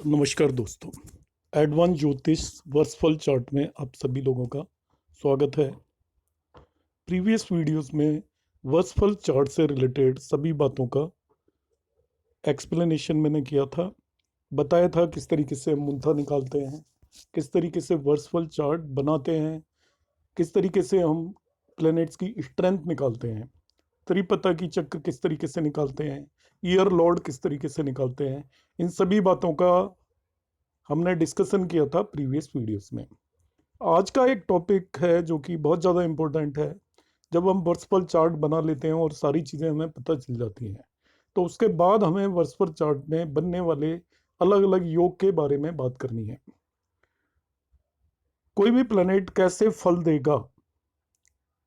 नमस्कार दोस्तों। एडवांस ज्योतिष वर्सफल चार्ट में आप सभी लोगों का स्वागत है। प्रीवियस वीडियोस में वर्सफल चार्ट से रिलेटेड सभी बातों का एक्सप्लेनेशन मैंने किया था, बताया था किस तरीके से हम मुंथा निकालते हैं, किस तरीके से वर्सफल चार्ट बनाते हैं, किस तरीके से हम प्लैनेट्स की स्ट्रेंथ निकालते हैं, त्रिपता की चक्र किस तरीके से निकालते हैं, ईयर लॉर्ड किस तरीके से निकालते हैं। इन सभी बातों का हमने डिस्कशन किया था प्रीवियस वीडियोस में। आज का एक टॉपिक है जो कि बहुत ज़्यादा इम्पोर्टेंट है। जब हम वर्सफल चार्ट बना लेते हैं और सारी चीज़ें हमें पता चल जाती हैं, तो उसके बाद हमें वर्सफल चार्ट में बनने वाले अलग अलग योग के बारे में बात करनी है। कोई भी प्लैनेट कैसे फल देगा,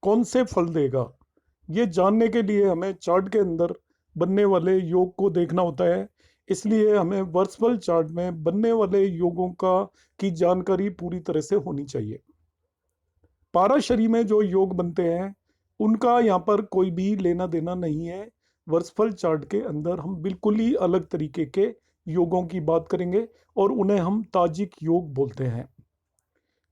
कौन से फल देगा, ये जानने के लिए हमें चार्ट के अंदर बनने वाले योग को देखना होता है। इसलिए हमें वर्सफल चार्ट में बनने वाले योगों का की जानकारी पूरी तरह से होनी चाहिए। पाराशरी में जो योग बनते हैं उनका यहाँ पर कोई भी लेना देना नहीं है। वर्सफल चार्ट के अंदर हम बिल्कुल ही अलग तरीके के योगों की बात करेंगे और उन्हें हम ताजिक योग बोलते हैं।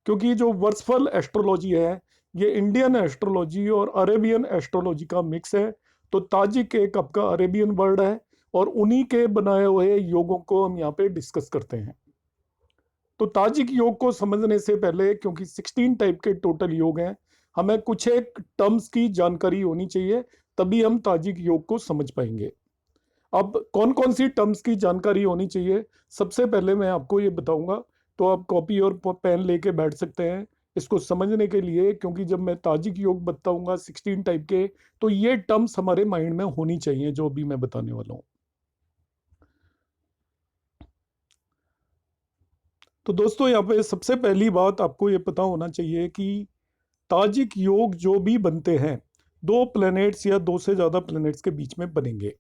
क्योंकि जो वर्सफल एस्ट्रोलॉजी है ये इंडियन एस्ट्रोलॉजी और अरेबियन एस्ट्रोलॉजी का मिक्स है। तो ताजिक एक आपका अरेबियन वर्ड है और उन्हीं के बनाए हुए योगों को हम यहाँ पे डिस्कस करते हैं। तो ताजिक योग को समझने से पहले, क्योंकि 16 टाइप के टोटल योग हैं, हमें कुछ एक टर्म्स की जानकारी होनी चाहिए, तभी हम ताजिक योग को समझ पाएंगे। अब कौन कौन सी टर्म्स की जानकारी होनी चाहिए, सबसे पहले मैं आपको ये बताऊंगा। तो आप कॉपी और पेन लेके बैठ सकते हैं इसको समझने के लिए, क्योंकि जब मैं ताजिक योग बताऊंगा 16 टाइप के, तो ये टर्म्स हमारे माइंड में होनी चाहिए जो भी मैं बताने वाला हूँ। तो दोस्तों, यहाँ पे सबसे पहली बात आपको ये पता होना चाहिए कि ताजिक योग जो भी बनते हैं, दो प्लैनेट्स या दो से ज्यादा प्लैनेट्स के बीच में बनेंगे।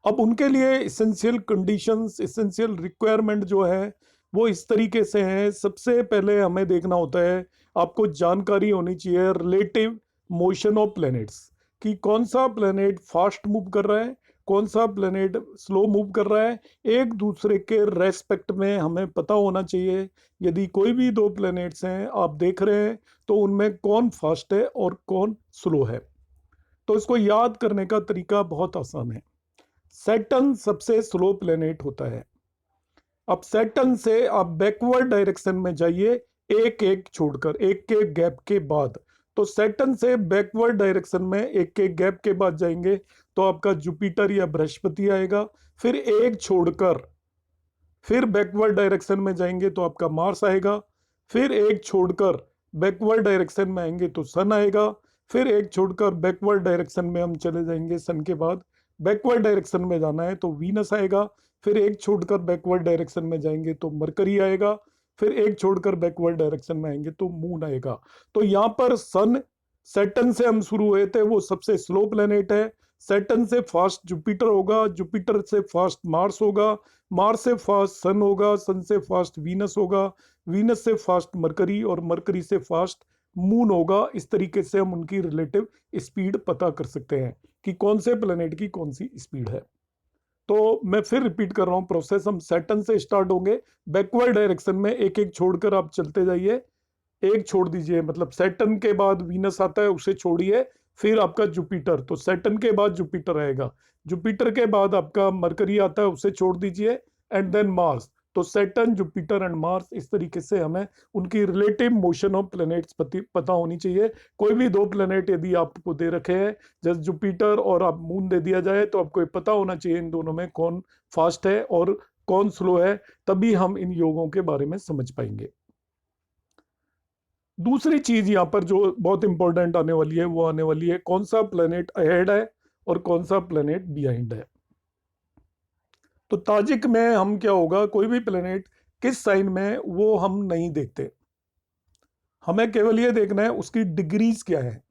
अब उनके लिए इसेंशियल कंडीशंस, इसेंशियल रिक्वायरमेंट जो है वो इस तरीके से है। सबसे पहले हमें देखना होता है, आपको जानकारी होनी चाहिए रिलेटिव मोशन ऑफ प्लैनेट्स, कि कौन सा प्लैनेट फास्ट मूव कर रहा है, कौन सा प्लैनेट स्लो मूव कर रहा है। एक दूसरे के रेस्पेक्ट में हमें पता होना चाहिए। यदि कोई भी दो प्लैनेट्स हैं आप देख रहे हैं, तो उनमें कौन फास्ट है और कौन स्लो है। तो इसको याद करने का तरीका बहुत आसान है। सैटर्न सबसे स्लो प्लेनेट होता है। अब सैटर्न से आप बैकवर्ड डायरेक्शन में जाइए, एक एक छोड़कर, एक एक गैप के बाद। तो सैटर्न से बैकवर्ड डायरेक्शन में एक एक गैप के बाद जाएंगे तो आपका जुपिटर या बृहस्पति आएगा। फिर एक छोड़कर फिर बैकवर्ड डायरेक्शन में जाएंगे तो आपका मार्स आएगा। फिर एक छोड़कर बैकवर्ड डायरेक्शन में आएंगे तो सन आएगा। फिर एक छोड़कर बैकवर्ड डायरेक्शन में हम चले जाएंगे, सन के बाद बैकवर्ड डायरेक्शन में जाना है तो वीनस आएगा। फिर एक छोड़कर बैकवर्ड डायरेक्शन में जाएंगे तो मरकरी आएगा। फिर एक छोड़कर बैकवर्ड डायरेक्शन में आएंगे तो मून आएगा। तो यहाँ पर सन, सैटर्न से हम शुरू हुए थे, वो सबसे स्लो प्लेनेट है। सैटर्न से फास्ट जुपिटर होगा, जुपिटर से फास्ट मार्स होगा, मार्स से फास्ट सन होगा, सन से फास्ट वीनस होगा, वीनस से फास्ट मरकरी और मरकरी से फास्ट मून होगा। इस तरीके से हम उनकी रिलेटिव स्पीड पता कर सकते हैं कि कौन से प्लेनेट की कौन सी स्पीड है। तो मैं फिर रिपीट कर रहा हूं प्रोसेस, हम सैटर्न से स्टार्ट होंगे, बैकवर्ड डायरेक्शन में एक एक छोड़कर आप चलते जाइए। एक छोड़ दीजिए, मतलब सैटर्न के बाद वीनस आता है उसे छोड़िए, फिर आपका जुपिटर, तो सैटर्न के बाद जुपिटर आएगा। जुपिटर के बाद आपका मरकरी आता है उसे छोड़ दीजिए, एंड देन मार्स। तो सैटर्न, जुपिटर एंड मार्स, इस तरीके से हमें उनकी रिलेटिव मोशन ऑफ प्लैनेट्स पता होनी चाहिए। कोई भी दो प्लैनेट यदि आपको दे रखे हैं, जैसे जुपिटर और आप मून दे दिया जाए, तो आपको पता होना चाहिए इन दोनों में कौन फास्ट है और कौन स्लो है, तभी हम इन योगों के बारे में समझ पाएंगे। दूसरी चीज यहाँ पर जो बहुत इंपॉर्टेंट आने वाली है, वो आने वाली है कौन सा प्लेनेट अहेड है और कौन सा प्लेनेट बिहाइंड है। तो ताजिक में हम क्या होगा, कोई भी प्लेनेट किस साइन में वो हम नहीं देखते, हमें केवल ये देखना है उसकी डिग्रीज क्या है।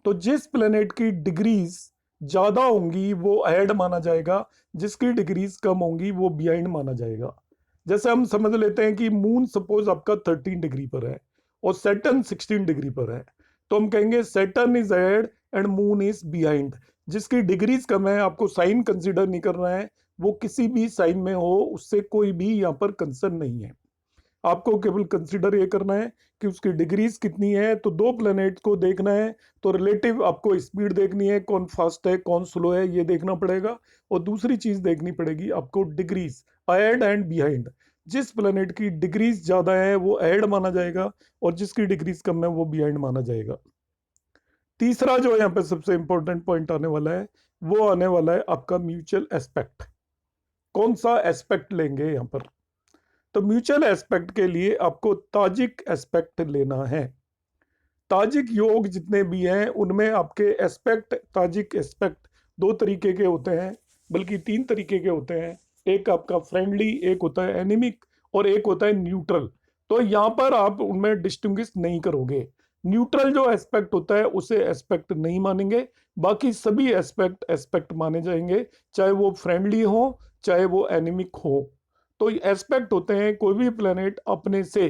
तो जिस प्लेनेट की डिग्रीज ज्यादा होंगी वो अहेड माना जाएगा, जिसकी डिग्रीज कम होंगी वो बिहाइंड माना जाएगा। जैसे हम समझ लेते हैं कि मून सपोज आपका 13 डिग्री पर है और सैटर्न 16 डिग्री पर है, तो हम कहेंगे Saturn is ahead and moon is behind. जिसकी डिग्रीज कम है, आपको साइन कंसीडर नहीं करना है, वो किसी भी साइन में हो, उससे कोई भी यहाँ पर कंसर्न नहीं है। आपको केवल कंसिडर ये करना है कि उसकी डिग्रीज कितनी है। तो दो प्लेनेट को देखना है तो रिलेटिव आपको स्पीड देखनी है, कौन फास्ट है कौन स्लो है ये देखना पड़ेगा। और दूसरी चीज देखनी पड़ेगी आपको डिग्रीज, अहेड एंड बिहाइंड। जिस प्लेनेट की डिग्रीज ज्यादा है वो अहेड माना जाएगा, और जिसकी डिग्रीज कम है वो बिहाइंड माना जाएगा। तीसरा जो यहाँ पे सबसे इंपॉर्टेंट पॉइंट आने वाला है, वो आने वाला है आपका म्यूचुअल एस्पेक्ट। कौन सा एस्पेक्ट लेंगे यहाँ पर? तो म्यूचुअल एस्पेक्ट के लिए आपको ताजिक एस्पेक्ट लेना है। ताजिक योग जितने भी हैं उनमें आपके एस्पेक्ट, ताजिक एस्पेक्ट दो तरीके के होते हैं, बल्कि तीन तरीके के होते हैं। एक आपका फ्रेंडली, एक होता है एनिमिक, और एक होता है न्यूट्रल। तो यहाँ पर आप उनमें डिस्टिंग्विश नहीं करोगे। न्यूट्रल जो एस्पेक्ट होता है उसे एस्पेक्ट नहीं मानेंगे, बाकी सभी एस्पेक्ट एस्पेक्ट माने जाएंगे, चाहे वो फ्रेंडली हो चाहे वो एनिमिक हो। तो एस्पेक्ट होते हैं कोई भी प्लेनेट अपने से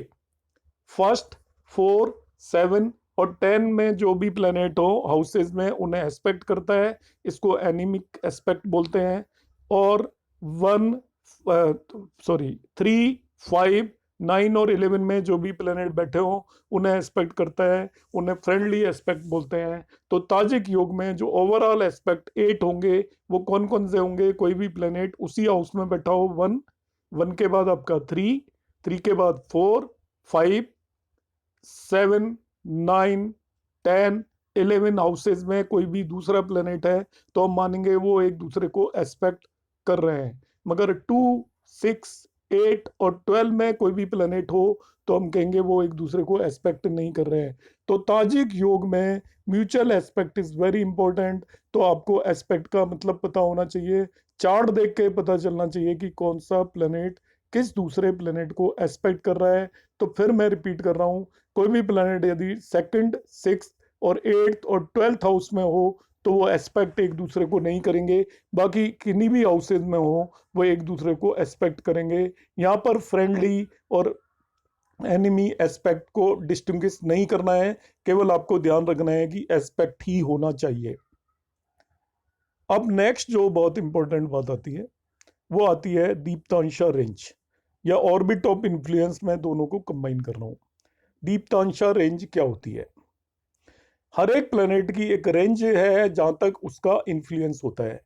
फर्स्ट, 4, 7 और 10 में जो भी प्लेनेट हो हाउसेज में उन्हें एस्पेक्ट करता है, इसको एनिमिक एस्पेक्ट बोलते हैं। और 3, 5, 9 और 11 में जो भी प्लेनेट बैठे हो उन्हें एस्पेक्ट करता है, उन्हें फ्रेंडली एस्पेक्ट बोलते हैं। तो ताजिक योग में जो ओवरऑल एस्पेक्ट 8 होंगे वो कौन कौन से होंगे? कोई भी प्लेनेट उसी हाउस में बैठा हो, 1, 1 के बाद आपका 3, 3 के बाद 4, 5, 7, 9, 10, 11 हाउसेज में कोई भी दूसरा प्लेनेट है तो हम मानेंगे वो एक दूसरे को एस्पेक्ट कर रहे हैं। मगर 2, 6, 8 और 12 में कोई भी प्लेनेट हो तो हम कहेंगे वो एक दूसरे को एस्पेक्ट नहीं कर रहे हैं। तो ताजिक योग में mutual aspect is very important. तो आपको एस्पेक्ट का मतलब पता होना चाहिए, चार्ट देख के पता चलना चाहिए कि कौन सा प्लेनेट किस दूसरे प्लेनेट को एस्पेक्ट कर रहा है। तो फिर मैं रिपीट कर रहा हूँ, कोई भी प्लेनेट यदि सेकंड, सिक्स्थ और एट्थ और 12th हाउस में हो तो वो एस्पेक्ट एक दूसरे को नहीं करेंगे, बाकी किन्हीं भी हाउसेज में हो वो एक दूसरे को एस्पेक्ट करेंगे। यहाँ पर फ्रेंडली और एनिमी एस्पेक्ट को डिस्टिंग्विश नहीं करना है, केवल आपको ध्यान रखना है कि एस्पेक्ट ही होना चाहिए। अब नेक्स्ट जो बहुत इंपॉर्टेंट बात आती है वो आती है दीप्तांशा रेंज या ऑर्बिट ऑफ इन्फ्लुएंस। में दोनों को कंबाइन कर रहा हूं। दीप्तांशा रेंज क्या होती है? हर एक प्लेनेट की एक रेंज है जहां तक उसका इन्फ्लुएंस होता है।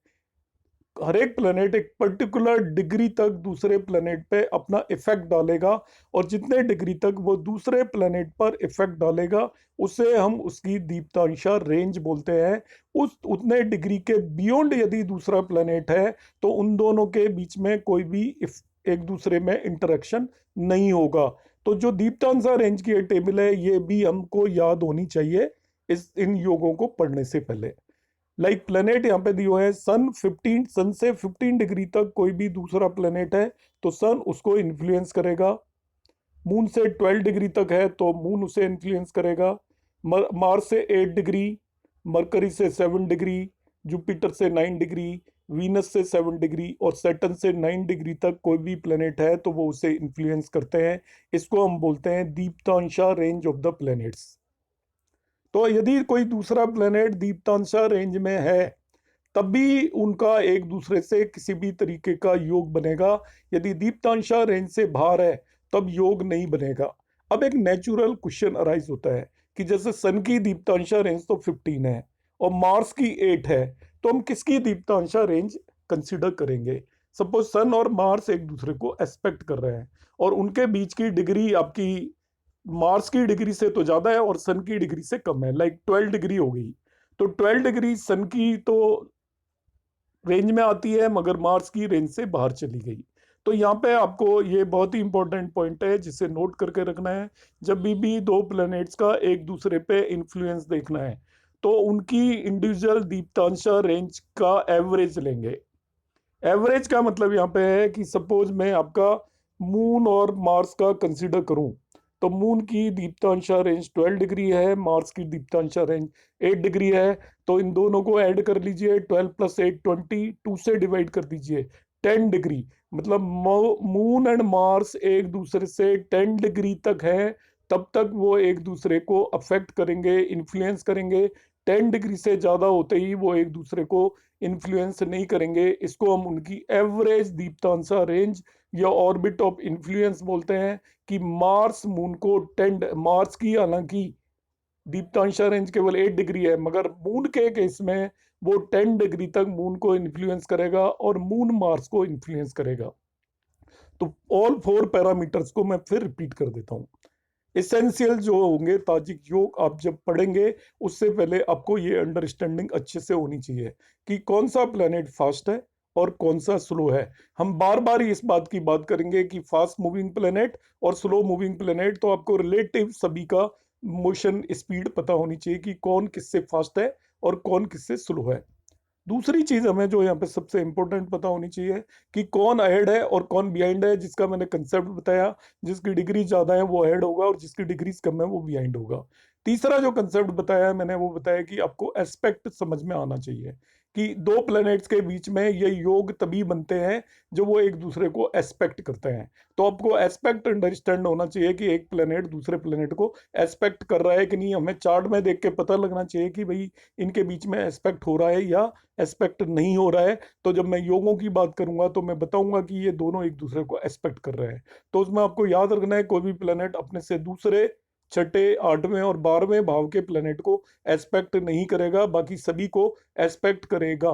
हर एक प्लेनेट एक पर्टिकुलर डिग्री तक दूसरे प्लेनेट पे अपना इफेक्ट डालेगा, और जितने डिग्री तक वो दूसरे प्लेनेट पर इफेक्ट डालेगा उसे हम उसकी दीप्तांशा रेंज बोलते हैं। उस उतने डिग्री के बियॉन्ड यदि दूसरा प्लेनेट है तो उन दोनों के बीच में कोई भी एक दूसरे में इंटरेक्शन नहीं होगा। तो जो दीप्तांशा रेंज की टेबल है ये भी हमको याद होनी चाहिए इन योगों को पढ़ने से पहले। लाइक प्लेनेट यहाँ पे दिए हुए हैं, सन से 15 डिग्री तक कोई भी दूसरा प्लेनेट है तो सन उसको इन्फ्लुएंस करेगा। मून से 12 डिग्री तक है तो मून उसे इन्फ्लुएंस करेगा। मार्स से 8 डिग्री, मरकरी से 7 डिग्री, जुपिटर से 9 डिग्री, वीनस से 7 डिग्री और सैटर्न से 9 डिग्री तक कोई भी प्लेनेट है तो वो उसे इन्फ्लुएंस करते हैं। इसको हम बोलते हैं दीप्तांशा रेंज ऑफ द प्लैनेट्स। तो यदि कोई दूसरा प्लेनेट दीप्तांशा रेंज में है तब भी उनका एक दूसरे से किसी भी तरीके का योग बनेगा। यदि दीप्तांशा रेंज से बाहर है तब योग नहीं बनेगा। अब एक नेचुरल क्वेश्चन अराइज होता है कि जैसे सन की दीप्तांशा रेंज तो 15 है और मार्स की 8 है, तो हम किसकी दीप्तांशा रेंज कंसिडर करेंगे? सपोज सन और मार्स एक दूसरे को एस्पेक्ट कर रहे हैं और उनके बीच की डिग्री आपकी मार्स की डिग्री से तो ज्यादा है और सन की डिग्री से कम है, लाइक 12 डिग्री हो गई। तो 12 डिग्री सन की तो रेंज में आती है मगर मार्स की रेंज से बाहर चली गई। तो यहाँ पे आपको ये बहुत ही इंपॉर्टेंट पॉइंट है जिसे नोट करके रखना है। जब भी दो प्लैनेट्स का एक दूसरे पे इन्फ्लुएंस देखना है तो उनकी इंडिविजुअल दीप्तांशा रेंज का एवरेज लेंगे। एवरेज का मतलब यहाँ पे है कि सपोज मैं आपका मून और मार्स का कंसीडर करूं तो मून की दीप्तांशा रेंज 12 डिग्री है, मार्स की दीप्तांशा रेंज 8 डिग्री है। तो इन दोनों को ऐड कर लीजिए, 12 + 8 20, 2 से डिवाइड कर दीजिए, 10 डिग्री। मतलब मून एंड मार्स एक दूसरे से 10 डिग्री तक है तब तक वो एक दूसरे को अफेक्ट करेंगे, इन्फ्लुएंस करेंगे। 10 डिग्री से ज्यादा होते ही वो एक दूसरे को इन्फ्लुएंस नहीं करेंगे। इसको हम उनकी एवरेज दीप्तांशा रेंज या ऑर्बिट ऑफ इन्फ्लुएंस बोलते हैं। कि मार्स मून को टेंड, मार्स की हालांकि दीप्तांशा रेंज केवल 8 डिग्री है, मगर मून के केस में वो 10 डिग्री तक मून को इन्फ्लुएंस करेगा और मून मार्स को इन्फ्लुएंस करेगा। तो ऑल 4 पैरामीटर्स को मैं फिर रिपीट कर देता हूं। एसेंशियल जो होंगे ताजिक योग आप जब पढ़ेंगे, उससे पहले आपको ये अंडरस्टैंडिंग अच्छे से होनी चाहिए कि कौन सा प्लेनेट फास्ट है और कौन सा स्लो है। हम बार बार इस बात की बात करेंगे कि फास्ट मूविंग प्लेनेट और स्लो मूविंग प्लेनेट, तो आपको रिलेटिव सभी का मोशन स्पीड पता होनी चाहिए कि कौन किससे फास्ट है और कौन किससे स्लो है। दूसरी चीज हमें जो यहाँ पे सबसे इंपॉर्टेंट पता होनी चाहिए कि कौन अहेड है और कौन बिहाइंड है, जिसका मैंने कंसेप्ट बताया। जिसकी डिग्री ज्यादा है वो अहेड होगा और जिसकी डिग्री कम है वो बिहाइंड होगा। तीसरा जो कंसेप्ट बताया है मैंने, वो बताया कि आपको एस्पेक्ट समझ में आना चाहिए कि दो प्लैनेट्स के बीच में ये योग तभी बनते हैं जब वो एक दूसरे को एस्पेक्ट करते हैं। तो आपको एस्पेक्ट अंडरस्टैंड होना चाहिए कि एक प्लैनेट दूसरे प्लैनेट को एस्पेक्ट कर रहा है कि नहीं। हमें चार्ट में देख के पता लगना चाहिए कि भाई इनके बीच में एस्पेक्ट हो रहा है या एस्पेक्ट नहीं हो रहा है। तो जब मैं योगों की बात करूंगा तो मैं बताऊंगा कि ये दोनों एक दूसरे को एस्पेक्ट कर रहे हैं। तो उसमें आपको याद रखना है कोई भी प्लेनेट अपने से दूसरे छठे, आठवें और 12वें भाव के प्लेनेट को एस्पेक्ट नहीं करेगा, बाकी सभी को एस्पेक्ट करेगा।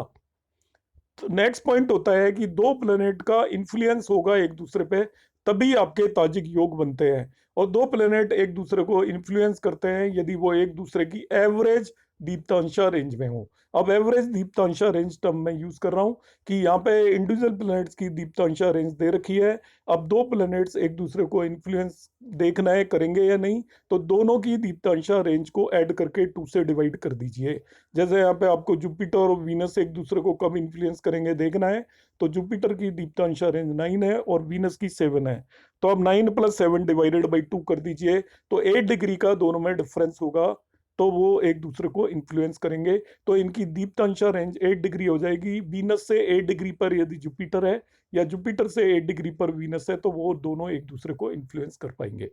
तो नेक्स्ट पॉइंट होता है कि दो प्लेनेट का इन्फ्लुएंस होगा एक दूसरे पे, तभी आपके ताजिक योग बनते हैं। और दो प्लेनेट एक दूसरे को इन्फ्लुएंस करते हैं यदि वो एक दूसरे की एवरेज दीप्तांशा रेंज में हो। अब एवरेज दीप्तांशा रेंज टर्म मैं यूज कर रहा हूं कि यहाँ पे इंडिविजुअल प्लैनेट्स की दीप्तांशा रेंज दे रखी है। अब दो प्लैनेट्स एक दूसरे को इन्फ्लुएंस देखना है करेंगे या नहीं, तो दोनों की दीप्तांशा रेंज को ऐड करके 2 से डिवाइड कर दीजिए। जैसे यहाँ पे आपको जुपिटर और वीनस एक दूसरे को कब इन्फ्लुएंस करेंगे देखना है, तो जुपिटर की दीप्तांशा रेंज 9 है और वीनस की 7 है। तो अब 9 + 7 डिवाइडेड बाई 2 कर दीजिए, तो 8 डिग्री का दोनों में डिफरेंस होगा, तो वो एक दूसरे को इन्फ्लुएंस करेंगे। तो इनकी दीप्तांशा रेंज 8 डिग्री हो जाएगी। वीनस से 8 डिग्री पर यदि जुपिटर है या जुपिटर से 8 डिग्री पर वीनस है, तो वो दोनों एक दूसरे को इन्फ्लुएंस कर पाएंगे।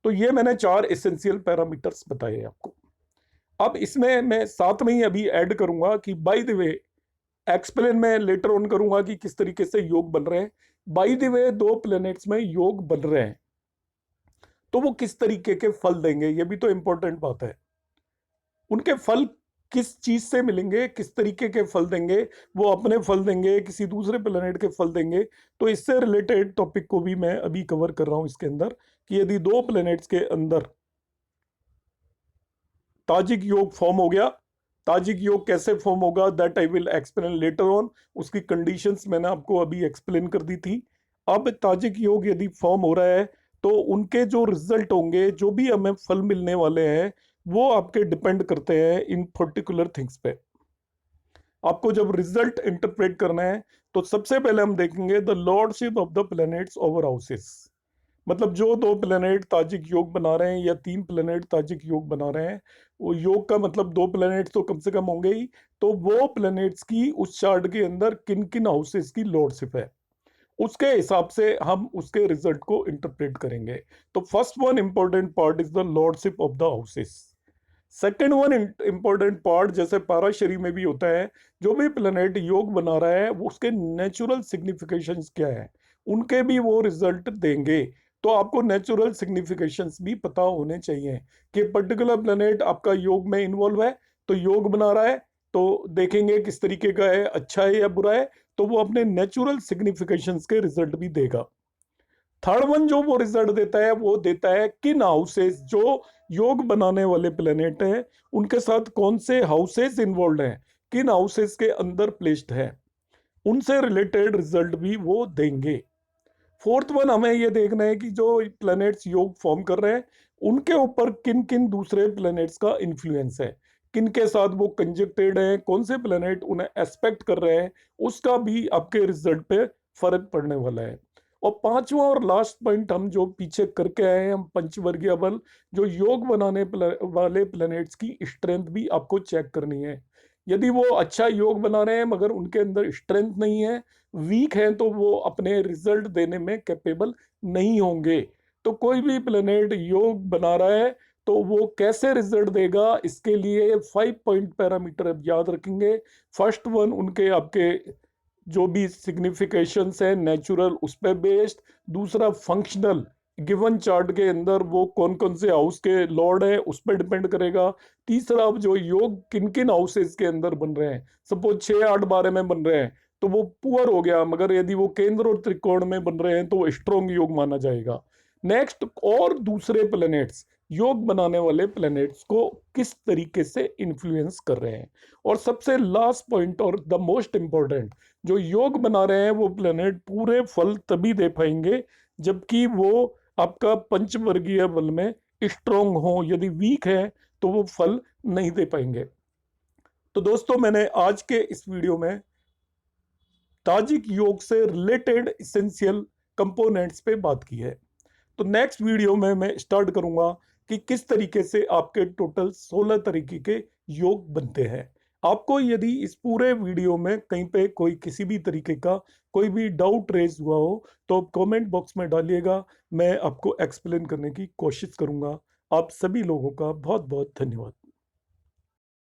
तो ये मैंने 4 एसेंशियल पैरामीटर्स बताए आपको। अब इसमें मैं साथ में ही अभी ऐड करूंगा कि बाय द वे, एक्सप्लेन मैं लेटर ऑन करूंगा कि किस तरीके से योग बन रहे हैं। बाय द वे, दो प्लैनेट्स में योग बन रहे हैं तो वो किस तरीके के फल देंगे, ये भी तो इंपॉर्टेंट बात है। उनके फल किस चीज से मिलेंगे, किस तरीके के फल देंगे, वो अपने फल देंगे, किसी दूसरे प्लेनेट के फल देंगे। तो इससे रिलेटेड टॉपिक को भी मैं अभी कवर कर रहा हूं इसके अंदर कि यदि दो प्लेनेट्स के अंदर ताजिक योग फॉर्म हो गया, ताजिक योग कैसे फॉर्म होगा that I will explain later on. उसकी कंडीशंस मैंने आपको अभी एक्सप्लेन कर दी थी। अब ताजिक योग यदि फॉर्म हो रहा है तो उनके जो रिजल्ट होंगे, जो भी हमें फल मिलने वाले हैं, वो आपके डिपेंड करते हैं इन पर्टिकुलर थिंग्स पे। आपको जब रिजल्ट इंटरप्रेट करना है तो सबसे पहले हम देखेंगे the lordship of the planets over houses. मतलब जो दो प्लेनेट ताजिक योग बना रहे हैं या तीन प्लेनेट ताजिक योग बना रहे हैं, वो योग का मतलब दो प्लेनेट्स तो कम से कम होंगे ही। तो वो प्लेनेट्स की उस चार्ट के अंदर किन किन हाउसेस की लॉर्डशिप है, उसके हिसाब से हम उसके रिजल्ट को इंटरप्रेट करेंगे। तो first one important part is the lordship of the houses. Second one important part, जैसे पाराशरी में भी होता है, जो भी प्लेनेट योग बना रहा है वो उसके नेचुरल सिग्निफिकेशंस क्या है, उनके भी वो रिजल्ट देंगे। तो आपको नेचुरल सिग्निफिकेशंस भी पता होने चाहिए कि पर्टिकुलर प्लेनेट आपका योग में इन्वॉल्व है, तो योग बना रहा है, तो देखेंगे किस तरीके का है, अच्छा है या बुरा है, तो वो अपने नेचुरल सिग्निफिकेशंस के रिजल्ट भी देगा। थर्ड वन जो वो रिजल्ट देता है, वो देता है किन हाउसेस, जो योग बनाने वाले प्लेनेट हैं उनके साथ कौन से हाउसेस इन्वॉल्व हैं, किन हाउसेस के अंदर प्लेस्ड है, उनसे रिलेटेड रिजल्ट भी वो देंगे। फोर्थ वन हमें ये देखना है कि जो प्लैनेट्स योग फॉर्म कर रहे हैं उनके ऊपर किन किन दूसरे प्लैनेट्स का इन्फ्लुएंस है, किन के साथ वो कंजक्टेड हैं, कौन से प्लैनेट उन्हें एस्पेक्ट कर रहे हैं, उसका भी आपके रिजल्ट पे फर्क पड़ने वाला है। और पांचवा और लास्ट पॉइंट हम जो पीछे करके आए हैं, हम पंचवर्गीय बल, जो योग बनाने वाले प्लैनेट्स की स्ट्रेंथ भी आपको चेक करनी है। यदि वो अच्छा योग बना रहे हैं मगर उनके अंदर स्ट्रेंथ नहीं है, वीक हैं, तो वो अपने रिजल्ट देने में कैपेबल नहीं होंगे। तो कोई भी प्लेनेट योग बना रहा है तो वो कैसे रिजल्ट देगा, इसके लिए 5 पॉइंट पैरामीटर अब याद रखेंगे। फर्स्ट वन, उनके आपके जो भी सिग्निफिकेशंस है नेचुरल उस पर बेस्ड। दूसरा फंक्शनल, गिवन चार्ट के अंदर वो कौन कौन से हाउस के लॉर्ड है उस पर डिपेंड करेगा। तीसरा, अब जो योग किन किन हाउसेस के अंदर बन रहे हैं, सपोज 6 8 12 में बन रहे हैं तो वो पुअर हो गया, मगर यदि वो केंद्र और त्रिकोण में बन रहे हैं तो वो स्ट्रॉन्ग योग माना जाएगा। नेक्स्ट, और दूसरे प्लैनेट्स, योग बनाने वाले प्लैनेट्स को किस तरीके से इन्फ्लुएंस कर रहे हैं। और सबसे लास्ट पॉइंट और द मोस्ट इंपॉर्टेंट, जो योग बना रहे हैं वो प्लेनेट पूरे फल तभी दे पाएंगे जबकि वो आपका पंचवर्गीय बल में स्ट्रोंग हो। यदि वीक है तो वो फल नहीं दे पाएंगे। तो दोस्तों, मैंने आज के इस वीडियो में ताजिक योग से रिलेटेड इसेंशियल कंपोनेंट्स पे बात की है। तो नेक्स्ट वीडियो में मैं स्टार्ट करूंगा कि किस तरीके से आपके टोटल 16 तरीके के योग बनते हैं। आपको यदि इस पूरे वीडियो में कहीं पे कोई किसी भी तरीके का कोई भी डाउट रेज हुआ हो तो आप कमेंट बॉक्स में डालिएगा, मैं आपको एक्सप्लेन करने की कोशिश करूंगा। आप सभी लोगों का बहुत बहुत धन्यवाद।